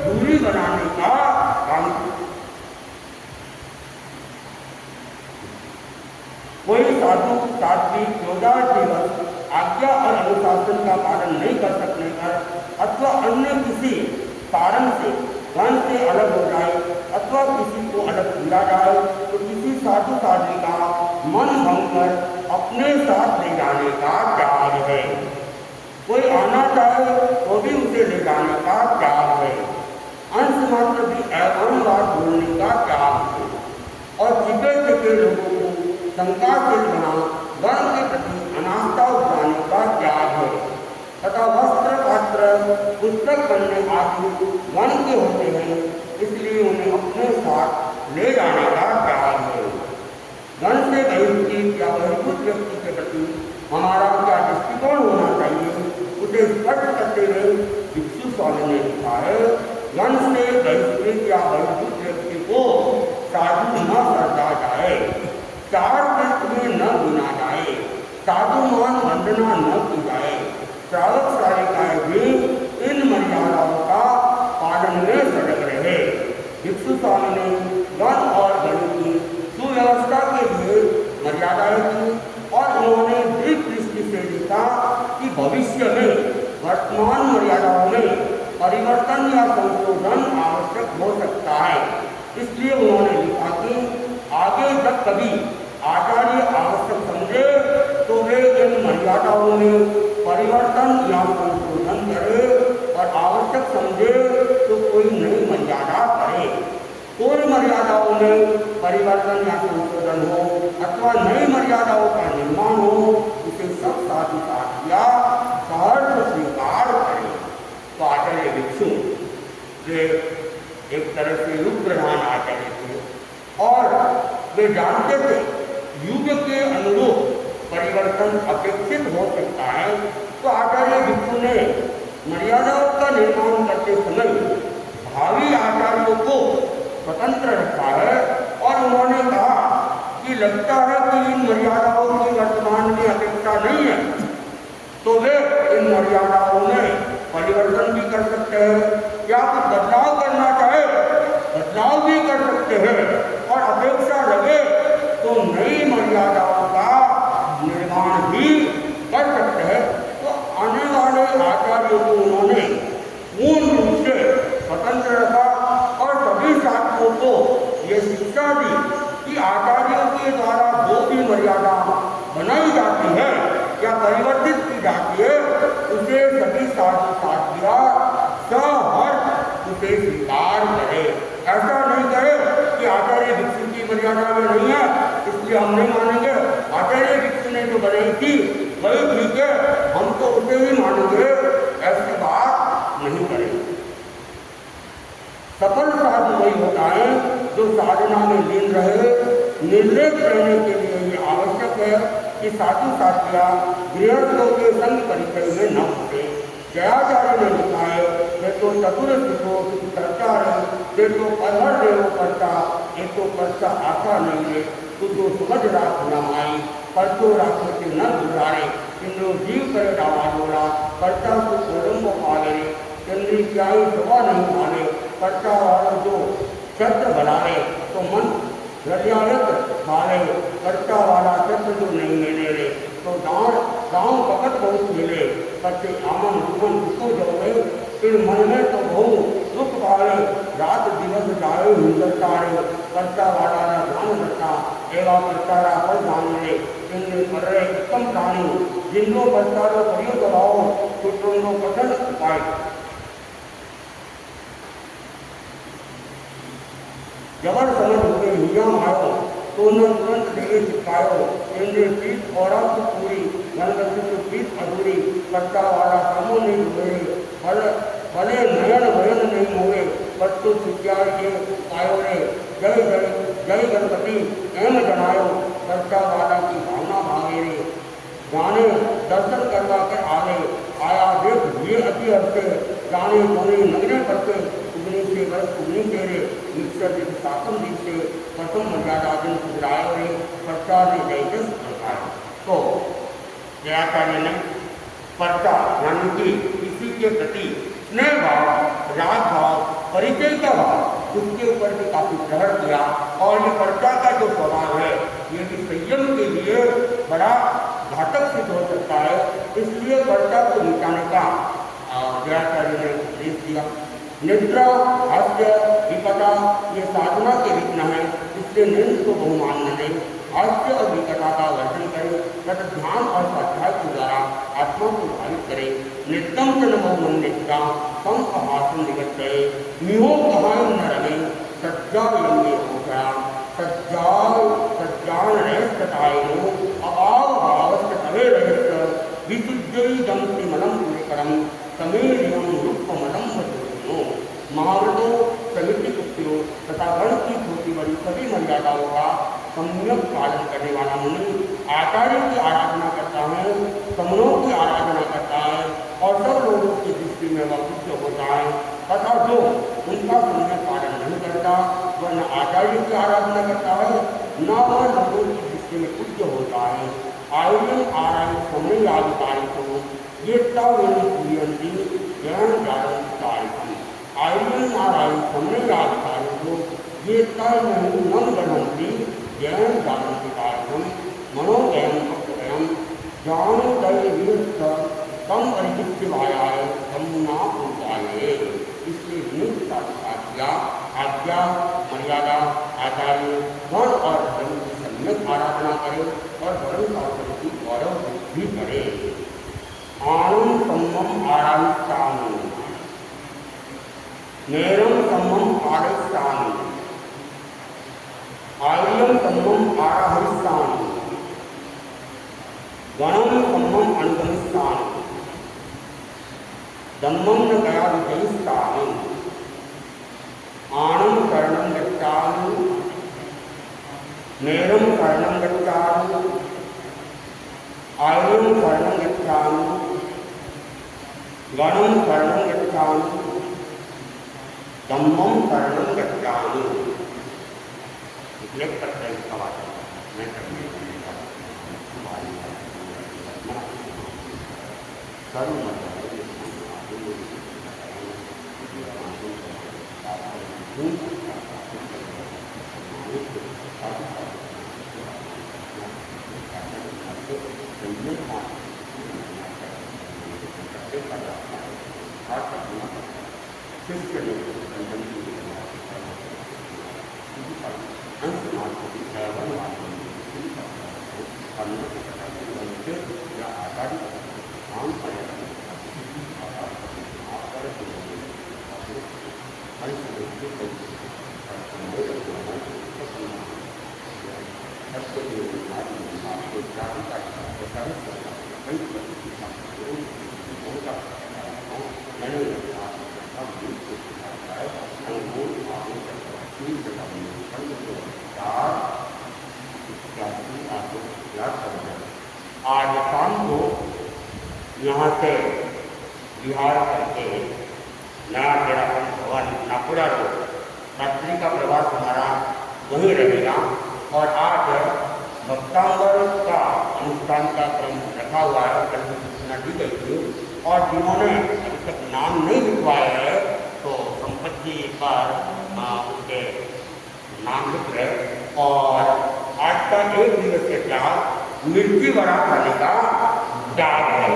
दूरी बनाने का काम। कोई साधु साध्वी 14 दिवस आज्ञा और अनुशासन का पालन नहीं कर सकने पर अथवा अन्य किसी कारण से गण से अलग हो जाए अथवा किसी को अलग किया जाए तो किसी साधु साध्वी का मन भंग कर अपने साथ ले जाने का त्याग है। कोई आना चाहे तो भी उसे ले जाने का त्याग है। अंश मात्र भी एवं बात बोलने का त्याग है। और छिपे छिपे लोगों को शंकाशील बना वर्ण के प्रति अनास्था उपजाने का त्याग है तथा वस्त्र पात्र पुस्तक बनने आदि वर्ण के होते हैं, इसलिए उन्हें अपने साथ ले जाने का त्याग है। गण से बहिष्कृत या बहिष्कृत व्यक्ति के प्रति हमारा क्या दृष्टिकोण होना चाहिए, उसे स्पष्ट करते हुए भिक्षु स्वामी ने लिखा है, गण से बहिष्कृत या बहिष्कृत व्यक्ति को साधु न करता जाए, चार तीर्थ में न गिना जाए, साधुमान वंदना न की जाए, श्रावक श्राविकाएं भी इन मर्यादाएं की और उन्होंने दृढ़ दृष्टि से देखा कि भविष्य में वर्तमान मर्यादाओं में परिवर्तन या संशोधन आवश्यक हो सकता है। इसलिए उन्होंने लिखा कि आगे जब कभी आचार्य आवश्यक समझे तो वे इन मर्यादाओं में परिवर्तन या संशोधन करे और आवश्यक समझे तो कोई नई मर्यादा करे। कोई मर्यादाओं में परिवर्तन या संशोधन हो अथवा नई मर्यादाओं का निर्माण हो, उसे सब साधु साधिया सहर्ष स्वीकार करें। तो आचार्य भिक्षु वे एक तरह से युग प्रधान आचार्य थे और वे जानते थे युग के अनुरूप परिवर्तन अपेक्षित हो सकता है। तो आचार्य भिक्षु ने मर्यादाओं का निर्माण करते समय भावी आचार्यों को स्वतंत्र रखा है और उन्होंने कहा कि लगता है कि इन मर्यादाओं की वर्तमान में अपेक्षा नहीं है, तो वे इन मर्यादाओं में परिवर्तन भी कर सकते हैं या कुछ बदलाव करना चाहे बदलाव भी कर सकते हैं और अपेक्षा लगे तो नई मर्यादाओं का निर्माण भी कर सकते हैं। तो आने वाले आचार्यों को उन्होंने पूर्ण रूप से स्वतंत्र रखा और सभी साथियों को ये शिक्षा दी कि आचार्यों के द्वारा जो भी मर्यादा बनाई जाती है या परिवर्तित की जाती है उसे सभी साधु साथिया सहर्ष उसे स्वीकार करे। ऐसा नहीं कहे कि आचार्य भिक्षु की मर्यादा में नहीं है इसलिए हम नहीं मानेंगे, आचार्य भिक्षु ने जो बनाई थी वही ठीक है, हम तो उसे ही मानेंगे, ऐसी बात नहीं करेंगे। सफल साधु वही होता है जो साधना में लीन रहे। निर्लेप रहने के लिए ये आवश्यक है कि साधु साथिया गृहस्थों के संग परिचय में न होते। जयाचार्य ने लिखा है ये तो चतुर सुखो चर्चा है, ये तो पधर देवो करता, ये तो कर्ता आशा नहीं है, तू जो समझ राख न आई परचो राखे के न गुजारे, इंद्रो जीव करे डावा डोला कर्ता को कोलम्बो पाले, चंद्री क्या ही सवा नहीं माने, कर्ता वाला जो छत्र बनाए तो मन हृदयालत मारे, कर्ता वाला छत्र जो नहीं मिले रे तो गाँव पकड़ बहुत मिले, करते आमन दुमन दुखो जाए, फिर मन में तो बहु दुख पाए, रात दिवस जाए हिंदर तारे, कर्ता वाला न ध्यान रखा एवं कर्तारा पर ध्यान मिले, इनमें कर रहे उत्तम प्राणी जिनको कर्तारो परियो दबाओ सुटों कठिन उपाय। जबर समझ हुए नियम आयो तो न तुरंत देवे चिपकायो, इंद्र पीठ और पूरी गणपति को पीठ अधूरी, कर्ता वाला कामों नहीं हुए भले नयन भयन नहीं हुए, परंतु शिक्षा के आयो रे जय जय जय गणपति एम जनायो, कर्ता वाला की भावना भागे रे जाने दर्शन करवा कर आवे, आया देख ये अति हर्षे जाने सोने नगरे करते उगनी से बरस उगनी तेरे मिक्सर दिन शासन दिन से प्रथम मर्यादा दिन सुधराए रे कर्ता ने जय जस प्रकार। तो जयाचार्य ने कर्ता यानी कि किसी के प्रति स्नेह भाव राग भाव परिचय का भाव उसके ऊपर भी काफी प्रहर किया और ये कर्ता का जो स्वभाव है ये भी संयम के लिए बड़ा घातक सिद्ध हो सकता है, इसलिए कर्ता को मिटाने का जयाचार्य ने उपदेश दिया। निद्रा हास्य विकटा ये साधना के विघ्न है, इसलिए निंद को बहुमान न दे, हास्य और विकटा का वर्जन करे तथा ध्यान और स्वाध्याय के द्वारा आत्मा को भावित करे। नित्यम च न बहुमन निद्रा कम अहासन निगत गए निहो कहाय न रहे सज्जा यंगे होता सज्जान रहस्यतायो अभाव भावस्य तवे रहस्य विशुद्धि दंति मलम पुरकरम समेरियम रूपमलम वजो महाव्रतो समिति कुप्तियों तथा गण की छोटी बड़ी सभी मर्यादाओं का सम्यक पालन करने वाला मुनि आचार्य की आराधना करता है, समनों की आराधना करता है और सब लोगों की दृष्टि में वह पूज्य होता है, तथा जो उनका सम्यक पालन नहीं करता वह न आचार्य की आराधना करता है न वह लोगों की दृष्टि में पूज्य होता है। आयुर्वेद आराय समय आधिकारी को ये तवंती ज्ञान जानकारी आयुर्वेद आराय समय आधिकारी को ये तय नहीं मन गणंती ज्ञान जानकारी जान दैवीयस्त तम अरिचित्तिवायाय तमुना पूजाये। इसलिए नीति का आज्ञा आज्ञा मर्यादा आचार्य वर्ण और धर्म की सम्यक आराधना करे और वर्ण का प्रति गौरव भी करे। आनंद सम्मम आराधिष्ठानि नेरम सम्मम आराधिष्ठानि आर्यम सम्मम आराधिष्ठानि गणम सम्मम अनुगमिष्ठानि धम्मं न गया विजयिष्ठानि आनंद शरणं गच्छामि नेरम शरणं गच्छामि आर्यम शरणं गच्छामि गणम शरणं गच्छामि धम्मं शरणं गच्छामि। एक प्रत्यय का वाचन मैं करने आज शाम को यहाँ से बिहार करके नया डेरापन भवन नागपुरा रोड रात्रि का प्रवास हमारा वहीं रहेगा। और आज भक्तांबर का अनुष्ठान का क्रम रखा हुआ है, कल सूचना दी गई थी। और जिन्होंने अभी तक नाम नहीं लिखवाए है तो संपत्ति पर उसके नाम लिख रहे। और आज का एक दिवस के बाद मिर्ची बड़ा खाने का डाल है।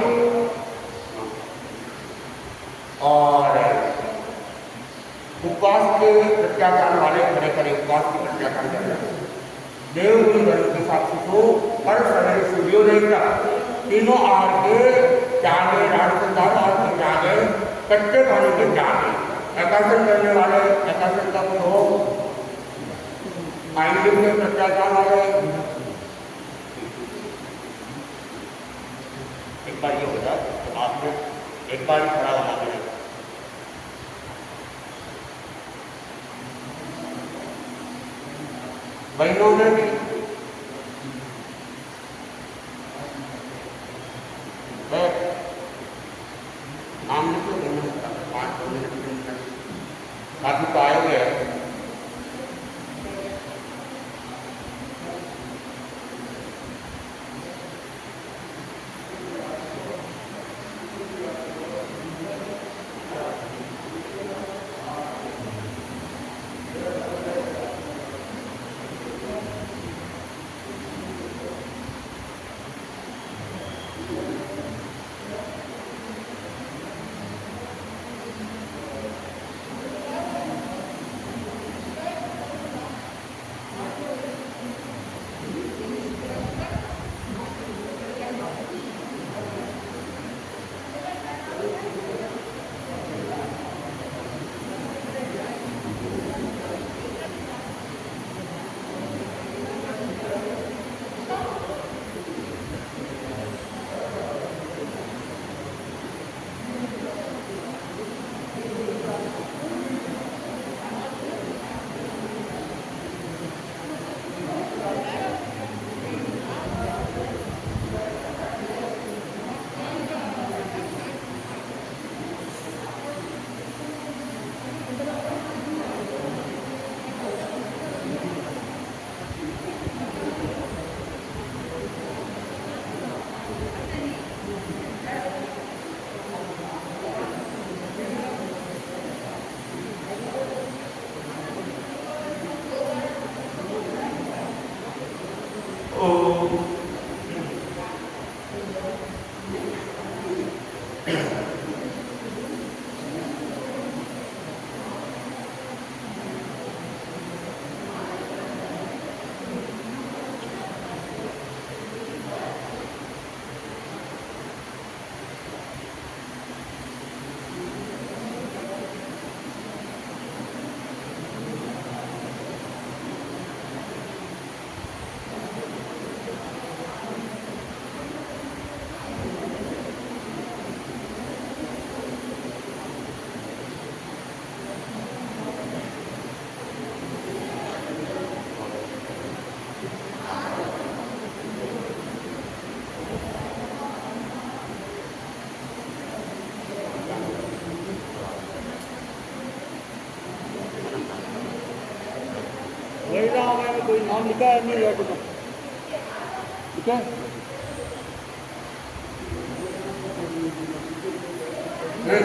और उपवास के प्रत्याचार वाले खड़े खड़े उपवास के प्रत्याचार कर रहे हैं। देवगुरु धर्म के साथ सुखो हर सवेरे सूर्योदय तक तीनों आहार के त्यागे, राजसंधार और त्यागे, कच्चे खाने के त्यागे। एकासन करने वाले एकासन का हो, आइंदे के प्रत्याचार वाले एक बार ये हो जाए तो आपने एक बार ही खड़ा होना चाहिए। बहनों ने भी नाम लिखो 5 मिनट काफी तो आए हुए हैं। महिलाओं में कोई नाम लिखा है नहीं है कुछ ठीक है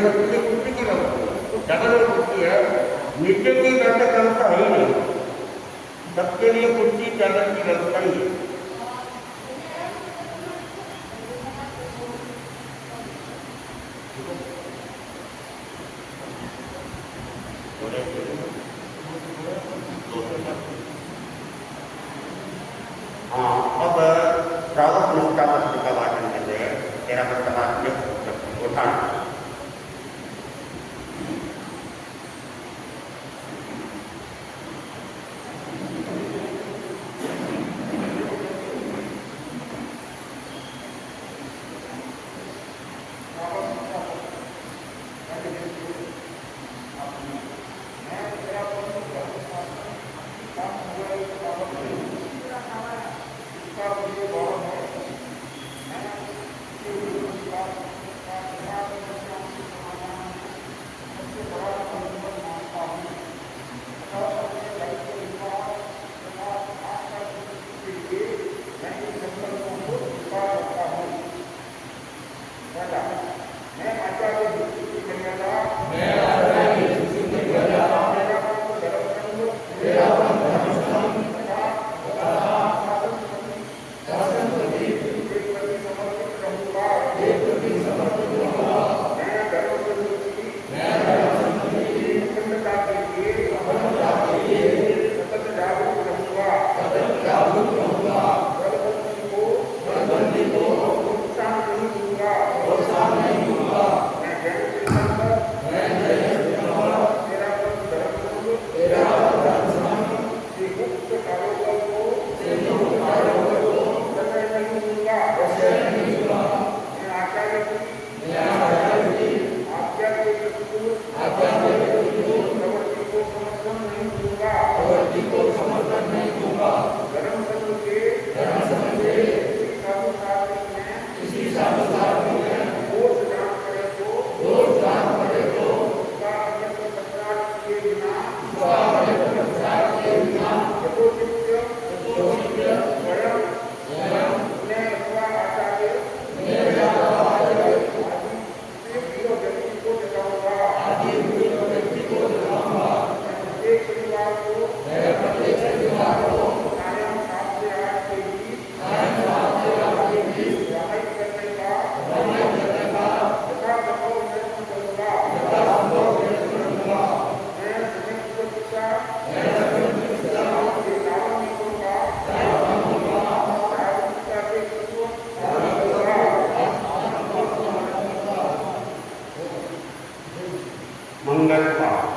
कुर्सी की व्यवस्था डबल कुर्सी है नीचे की बैठक व्यवस्था है ही नहीं सबके लिए कुर्सी टेबल की व्यवस्था ही है हाँ अब रावत निष्ठा का वाचन करते हैं तेरा प्रस्ताव उठाना मंगल पाठ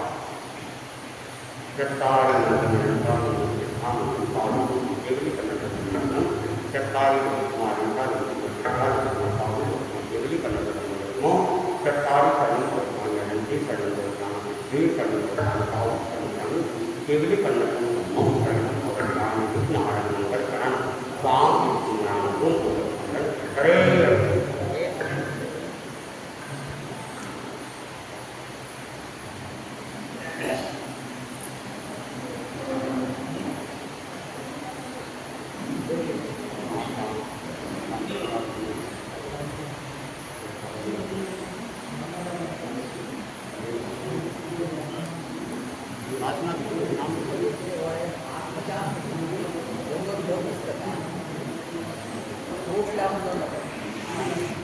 हरे